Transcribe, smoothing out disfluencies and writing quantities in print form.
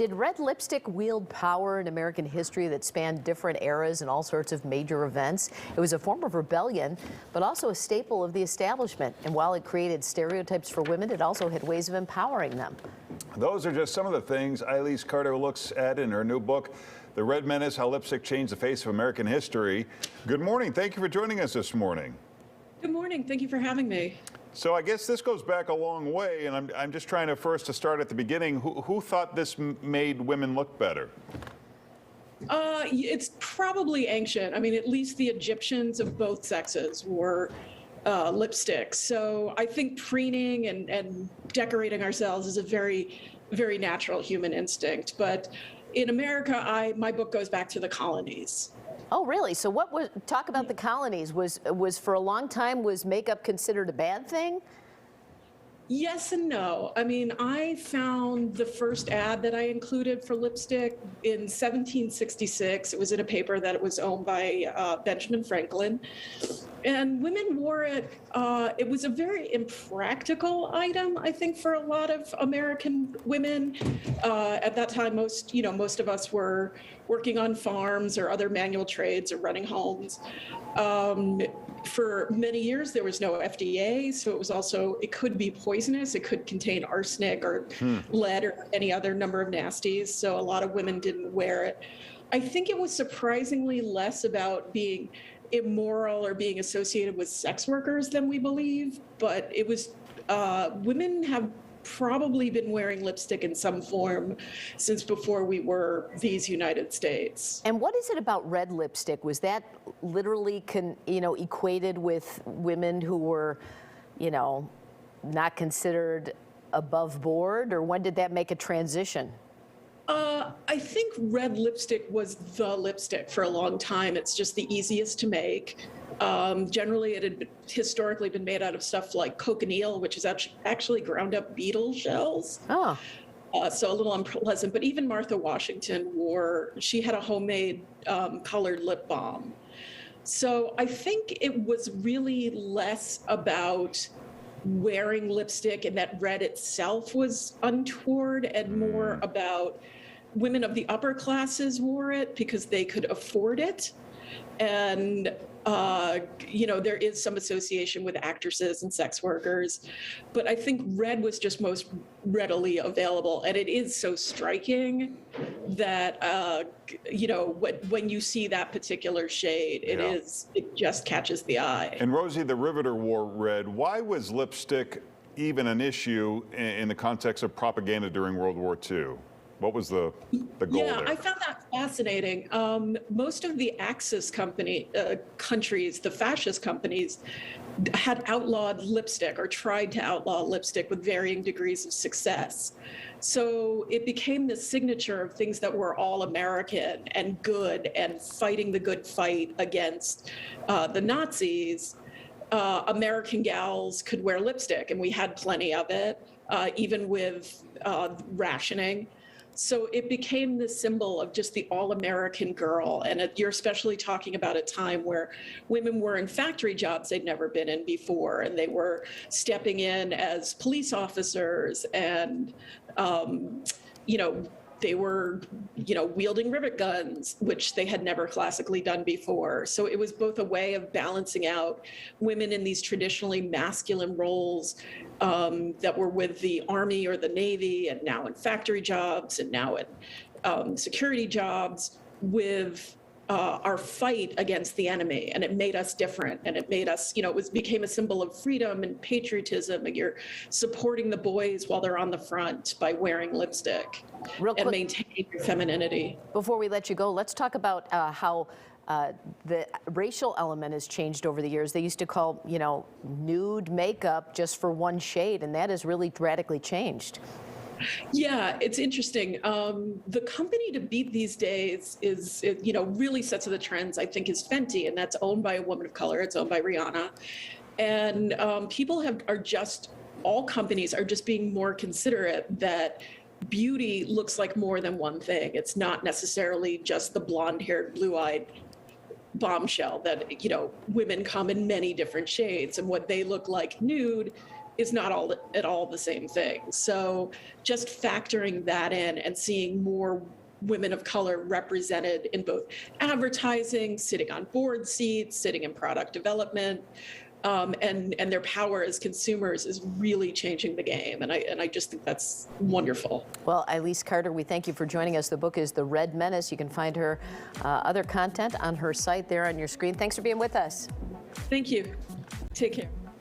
Did red lipstick wield power in American history that spanned different eras and all sorts of major events? It was a form of rebellion, but also a staple of the establishment. And while it created stereotypes for women, it also had ways of empowering them. Those are just some of the things Eilis Carter looks at in her new book, The Red Menace: How Lipstick Changed the Face of American History. Good morning. Thank you for joining us this morning. Good morning. Thank you for having me. So I guess this goes back a long way, and I'm just trying to start at the beginning. Who thought this made women look better? It's probably ancient. I mean, at least the Egyptians of both sexes wore lipstick. So I think preening and decorating ourselves is a very, very natural human instinct. But in America, my book goes back to the colonies. Oh, really? So talk about the colonies. Was for a long time, was makeup considered a bad thing? Yes and no. I mean, I found the first ad that I included for lipstick in 1766. It was in a paper that it was owned by Benjamin Franklin. And women wore it. It was a very impractical item, I think, for a lot of American women. At that time, most of us were working on farms or other manual trades or running homes. For many years, there was no FDA, so it could be poisonous. It could contain arsenic or lead or any other number of nasties. So a lot of women didn't wear it. I think it was surprisingly less about being immoral or being associated with sex workers than we believe, but it was, women have probably been wearing lipstick in some form since before we were these United States. And what is it about red lipstick? Was that literally equated with women who were, not considered above board, or when did that make a transition? I think red lipstick was the lipstick for a long time. It's just the easiest to make. Generally, it had historically been made out of stuff like cochineal, which is actually ground up beetle shells. Oh. So a little unpleasant. But even Martha Washington she had a homemade colored lip balm. So I think it was really less about wearing lipstick and that red itself was untoward, and more about women of the upper classes wore it because they could afford it. And, there is some association with actresses and sex workers, but I think red was just most readily available. And it is so striking that, when you see that particular shade, it just catches the eye. And Rosie the Riveter wore red. Why was lipstick even an issue in the context of propaganda during World War II? What was the goal there? I found that fascinating. Most of the Axis countries, the fascist companies, had outlawed lipstick or tried to outlaw lipstick with varying degrees of success. So it became the signature of things that were all American and good and fighting the good fight against the Nazis. American gals could wear lipstick, and we had plenty of it, even with rationing. So it became the symbol of just the all-American girl. And you're especially talking about a time where women were in factory jobs they'd never been in before, and they were stepping in as police officers, and they were, wielding rivet guns, which they had never classically done before. So it was both a way of balancing out women in these traditionally masculine roles that were with the Army or the Navy, and now in factory jobs, and now in security jobs, with our fight against the enemy. And it made us different, and it made us, became a symbol of freedom and patriotism, and you're supporting the boys while they're on the front by wearing lipstick and maintaining your femininity. Before we let you go, let's talk about how the racial element has changed over the years. They used to call, nude makeup just for one shade, and that has really radically changed. Yeah, it's interesting. The company to beat these days really sets the trends, I think, is Fenty, and that's owned by a woman of color. It's owned by Rihanna. And all companies are just being more considerate that beauty looks like more than one thing. It's not necessarily just the blonde-haired, blue-eyed bombshell that, women come in many different shades, and what they look like nude is not all at all the same thing. So just factoring that in and seeing more women of color represented in both advertising, sitting on board seats, sitting in product development, and their power as consumers is really changing the game. And I just think that's wonderful. Well, Ilese Carter, we thank you for joining us. The book is The Red Menace. You can find her other content on her site there on your screen. Thanks for being with us. Thank you. Take care.